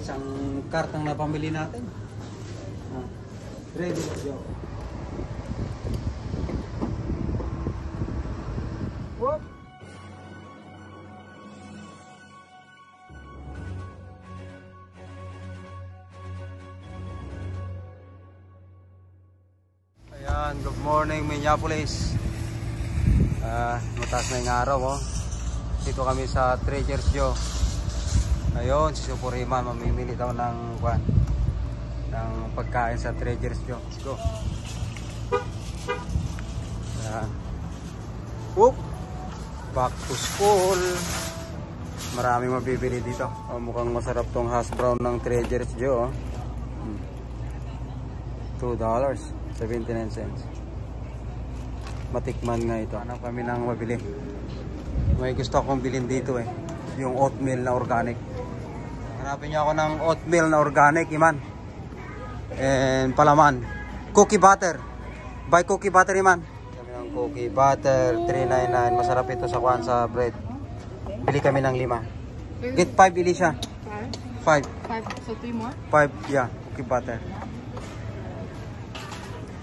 Isang kartang na pamili natin. Ready, let's go. Whoop. Ayan, good morning Minneapolis. Mataas na yung araw, oh. Dito kami sa Trader Joe. Ngayon, si Supurima mamimili daw ng pagkain sa Trader Joe. Let's go. Ayan. Whoop! Back to school. Maraming mabibili dito. Mukhang masarap tong hash brown ng Trader Joe, oh. $2.79. Matikman nga ito. Hanap kami ng mabili. May gusto akong bilhin dito, eh. Yung oatmeal na organic. Hanapin niyo ako ng oatmeal na organic, Iman. And palaman. Cookie butter. Buy cookie butter, Iman. Kami ng cookie butter. $3.99. Masarap ito sa bread. Bili kami ng 5. Get 5, bili siya. 5. So 3 more? 5, yeah. Cookie butter.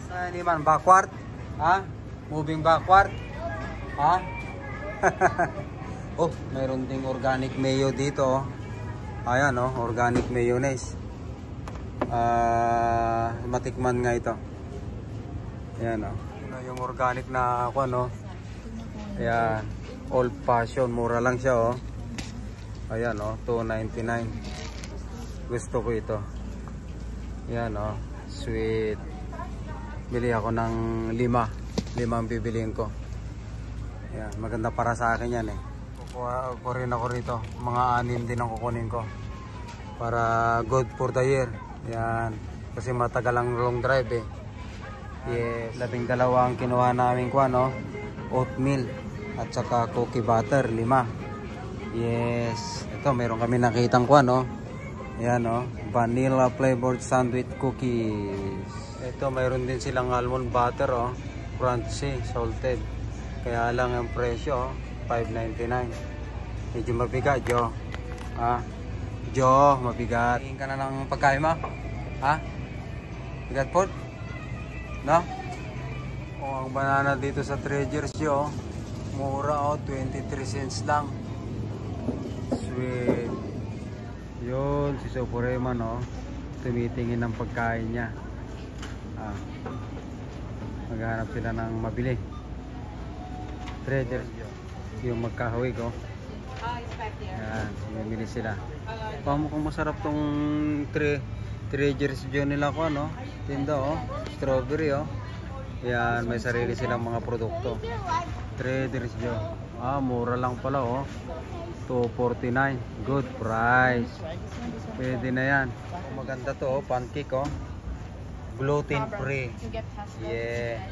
Saan, Iman? Backward? Ha? Moving backward? Ha? Oh, mayroon ding organic mayo dito, oh. Ayan, oh, organic mayonnaise. Matikman nga ito. Ayan, oh. Yung organic na ako, no. Ayan, old fashion, mura lang siya, oh. Ayan, oh, $2.99. Gusto ko ito. Ayan, oh, sweet. Bili ako ng 5 ang bibiliin ko. Ayan, maganda para sa akin yan, eh. Kukuha ko rin ako rito. Mga 6 din ang kukunin ko. Para good for the year. Ayan. Kasi matagal ang long drive, eh. Yes. 12 ang kinuha namin ko, no? Oatmeal. At saka cookie butter, 5. Yes. Ito, meron kami nakitang ko, no? Ayan, no? Vanilla flavored sandwich cookies. Ito, mayroon din silang almond butter, oh. Crunchy, salted. Kaya lang ang presyo, $5.99. Medyo mabigat, Jo. Ha? Jo, mabigat. Tingin ka na ng pagkain mo? Ha? Bigat food? No? Oh, ang banana dito sa Trader Joe, mura, oh, 23 cents lang. Sweet. Yun, si Supurima, no? Tumitingin ng pagkain niya. Maghanap sila ng mabili. Trader Joe. Yung magkahawig, oh. Yan, mamili sila. Mukhang masarap tong Trader Joe nila ko, no? Tinda, oh. Strawberry, oh. Yan, may sarili silang mga produkto. Trader Joe. Mura lang pala, oh. $2.49. Good price. Pwede na yan. Maganda to, oh. Pancake, oh. Gluten free. Yeah.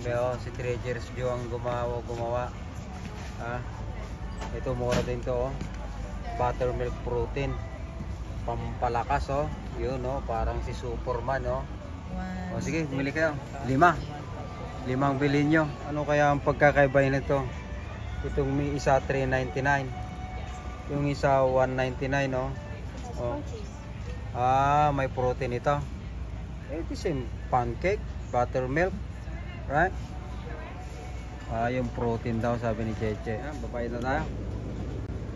Pero si Trader Joe ang gumawa. Ito mura din to, oh. Buttermilk protein. Pampalakas, oh. Yun, oh, parang si Superman, oh. O sige, bumili kayo. 5 ang bilhin nyo. Ano kaya ang pagkakaiba nito? Itong may isa $3.99. Yung isa $1.99, oh. May protein ito. Ito same pancake, buttermilk, right? Yung protein daw, sabi ni Cheche. Babayad na tayo.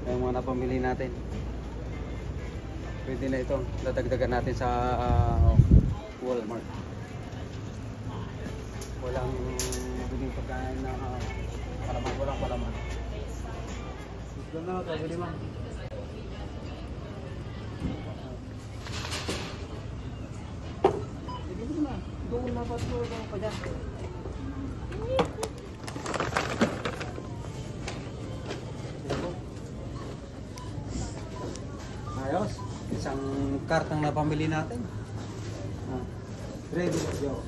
Yung mga napamili natin. Pwede na ito. Dadagdagan natin sa Walmart. Walang mabiling pagkain na palaman. Walang palaman. Ito na, sabi naman. Doon na ba ito? Doon pa dyan. Ayos. Isang kartang na pamili natin. Ready, let's go.